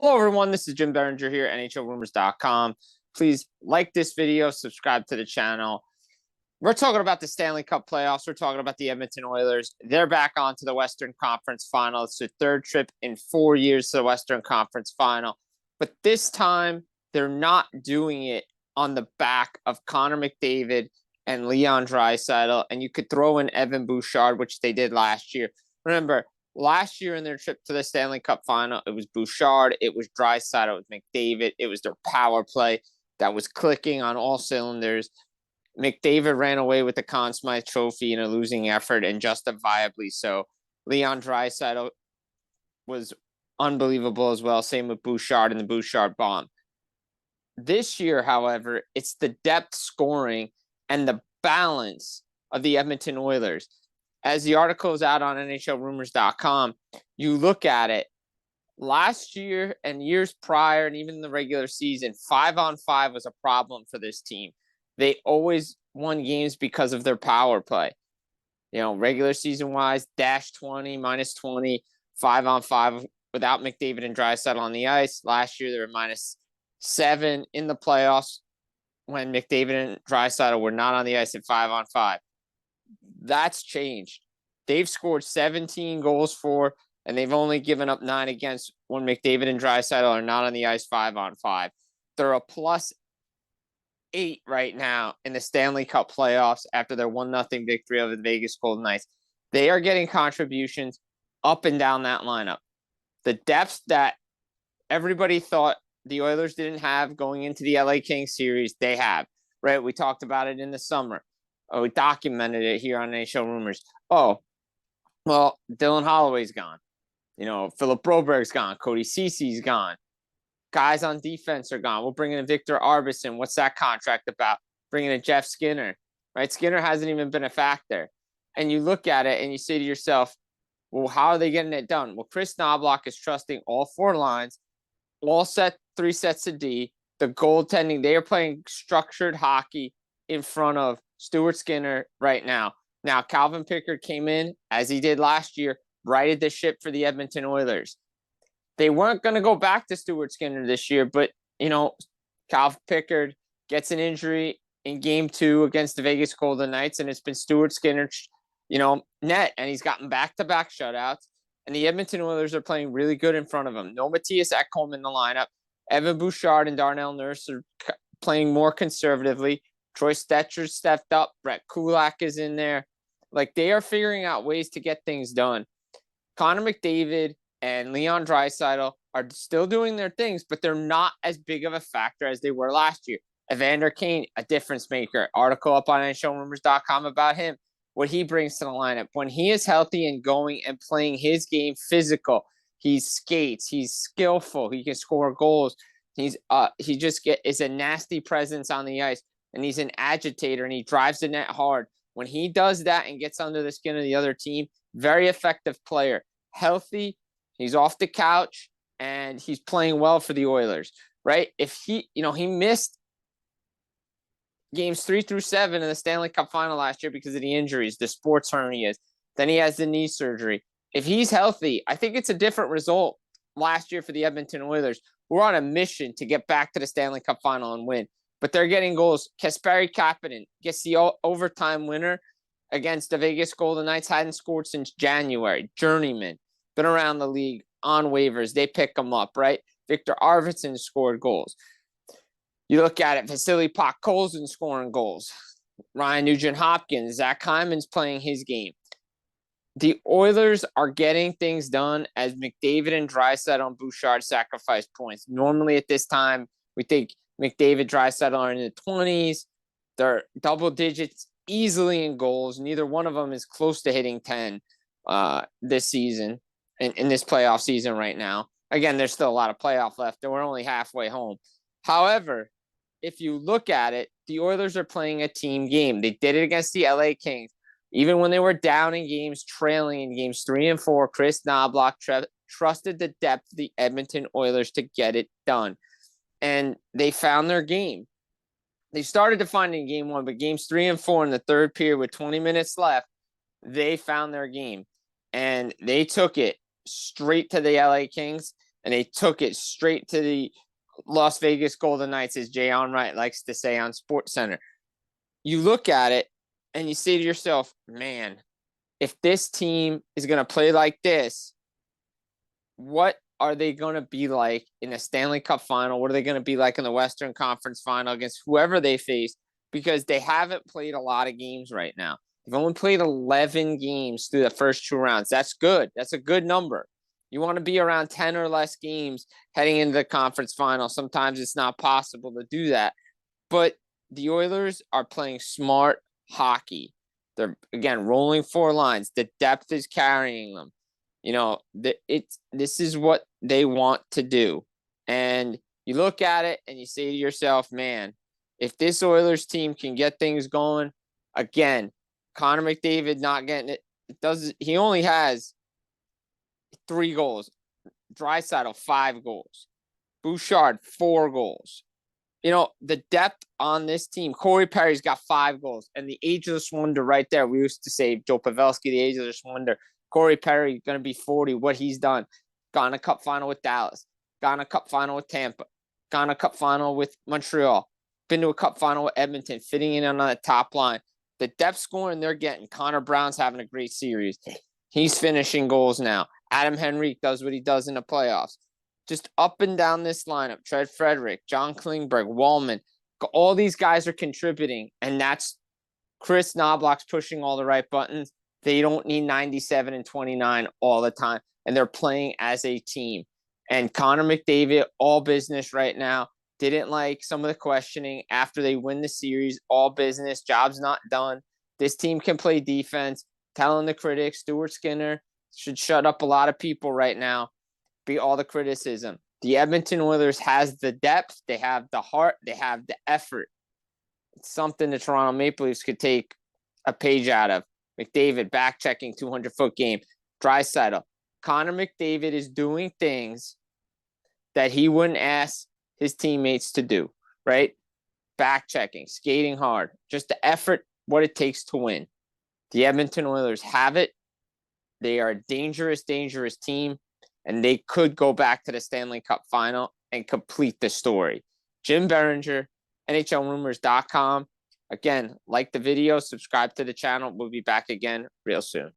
Hello, everyone. This is Jim Biringer here at NHLRumors.com. Please like this video, subscribe to the channel. We're talking about the Stanley Cup Playoffs. We're talking about the Edmonton Oilers. They're back on to the Western Conference Final. It's their third trip in 4 years to the Western Conference Final. But this time, they're not doing it on the back of Connor McDavid and Leon Draisaitl. And you could throw in Evan Bouchard, which they did last year. Remember, last year in their trip to the Stanley Cup Final, it was Bouchard, it was Draisaitl, it was McDavid, it was their power play that was clicking on all cylinders. McDavid ran away with the Conn Smythe Trophy in a losing effort, and justifiably so. Leon Draisaitl was unbelievable as well. Same with Bouchard and the Bouchard bomb. This year, however, it's the depth scoring and the balance of the Edmonton Oilers. As the article is out on NHLRumors.com, you look at it. Last year and years prior, and even the regular season, 5-on-5 was a problem for this team. They always won games because of their power play. Regular season wise, -20, -20, 5-on-5 without McDavid and Draisaitl on the ice. Last year, they were -7 in the playoffs when McDavid and Draisaitl were not on the ice at 5-on-5. That's changed. They've scored 17 goals for, and they've only given up 9 against when McDavid and Draisaitl are not on the ice 5-on-5. They're a +8 right now in the Stanley Cup playoffs after their 1-0 victory over the Vegas Golden Knights. They are getting contributions up and down that lineup. The depth that everybody thought the Oilers didn't have going into the LA Kings series, they have, right? We talked about it in the summer. We documented it here on NHL Rumors. Oh, well, Dylan Holloway's gone. Philip Broberg's gone. Cody Cece's gone. Guys on defense are gone. We'll bring in Victor Arbison. What's that contract about? Bringing in Jeff Skinner, right? Skinner hasn't even been a factor. And you look at it and you say to yourself, well, how are they getting it done? Well, Chris Knoblauch is trusting all 4 lines, all 3 sets of D, the goaltending. They are playing structured hockey in front of Stuart Skinner right now. Now, Calvin Pickard came in, as he did last year, righted the ship for the Edmonton Oilers. They weren't going to go back to Stuart Skinner this year, but, Calvin Pickard gets an injury in Game 2 against the Vegas Golden Knights, and it's been Stuart Skinner, net, and he's gotten back-to-back shutouts, and the Edmonton Oilers are playing really good in front of him. No Matthias Ekholm in the lineup. Evan Bouchard and Darnell Nurse are playing more conservatively. Troy Stetcher stepped up. Brett Kulak is in there. They are figuring out ways to get things done. Connor McDavid and Leon Draisaitl are still doing their things, but they're not as big of a factor as they were last year. Evander Kane, a difference maker. Article up on NHLRumors.com about him, what he brings to the lineup. When he is healthy and going and playing his game physical, he skates, he's skillful, he can score goals. He just is a nasty presence on the ice. And he's an agitator, and he drives the net hard. When he does that and gets under the skin of the other team, very effective player. Healthy, he's off the couch, and he's playing well for the Oilers, right? If he missed games 3 through 7 in the Stanley Cup Final last year because of the injuries, the sports hernias. Then he has the knee surgery. If he's healthy, I think it's a different result last year for the Edmonton Oilers. We're on a mission to get back to the Stanley Cup Final and win. But they're getting goals. Kasperi Kapanen gets the overtime winner against the Vegas Golden Knights. Hadn't scored since January. Journeyman. Been around the league on waivers. They pick him up, right? Victor Arvidsson scored goals. You look at it. Vasily Podkolzin scoring goals. Ryan Nugent-Hopkins. Zach Hyman's playing his game. The Oilers are getting things done as McDavid and Draisaitl and Bouchard sacrifice points. Normally at this time, we think McDavid, Draisaitl are in the 20s. They're double digits easily in goals. Neither one of them is close to hitting 10 this season, in this playoff season right now. Again, there's still a lot of playoff left, and we're only halfway home. However, if you look at it, the Oilers are playing a team game. They did it against the LA Kings. Even when they were down in games, trailing in games 3 and 4, Chris Knoblauch trusted the depth of the Edmonton Oilers to get it done. And they found their game. They started to find it in game 1, but games 3 and 4 in the third period with 20 minutes left, they found their game. And they took it straight to the LA Kings. and they took it straight to the Las Vegas Golden Knights, as Jay Onrait likes to say on SportsCenter. You look at it and you say to yourself, man, if this team is going to play like this, what are they going to be like in the Stanley Cup final? What are they going to be like in the Western Conference final against whoever they face? Because they haven't played a lot of games right now. They've only played 11 games through the first 2 rounds. That's good. That's a good number. You want to be around 10 or less games heading into the conference final. Sometimes it's not possible to do that. But the Oilers are playing smart hockey. They're, again, rolling 4 lines. The depth is carrying them. You know, this is what they want to do. And you look at it and you say to yourself, man, if this Oilers team can get things going, again, Connor McDavid not getting it, he only has 3 goals. Draisaitl 5 goals. Bouchard 4 goals. You know, the depth on this team. Corey Perry's got 5 goals. And the ageless wonder right there. We used to say Joe Pavelski, the ageless wonder. Corey Perry going to be 40. What he's done. Gone a cup final with Dallas. Gone a cup final with Tampa. Gone a cup final with Montreal. Been to a cup final with Edmonton. Fitting in on the top line. The depth scoring they're getting. Connor Brown's having a great series. He's finishing goals now. Adam Henrique does what he does in the playoffs. Just up and down this lineup. Trev Frederick, John Klingberg, Wallman. All these guys are contributing. And that's Chris Knobloch's pushing all the right buttons. They don't need 97 and 29 all the time. And they're playing as a team. And Connor McDavid, all business right now. Didn't like some of the questioning after they win the series. All business. Job's not done. This team can play defense. Telling the critics, Stuart Skinner should shut up a lot of people right now. Be all the criticism. The Edmonton Oilers has the depth. They have the heart. They have the effort. It's something the Toronto Maple Leafs could take a page out of. McDavid back-checking 200-foot game. Draisaitl. Connor McDavid is doing things that he wouldn't ask his teammates to do, right? Back-checking, skating hard. Just the effort, what it takes to win. The Edmonton Oilers have it. They are a dangerous, dangerous team, and they could go back to the Stanley Cup final and complete the story. Jim Biringer, NHLRumors.com. Again, like the video, subscribe to the channel. We'll be back again real soon.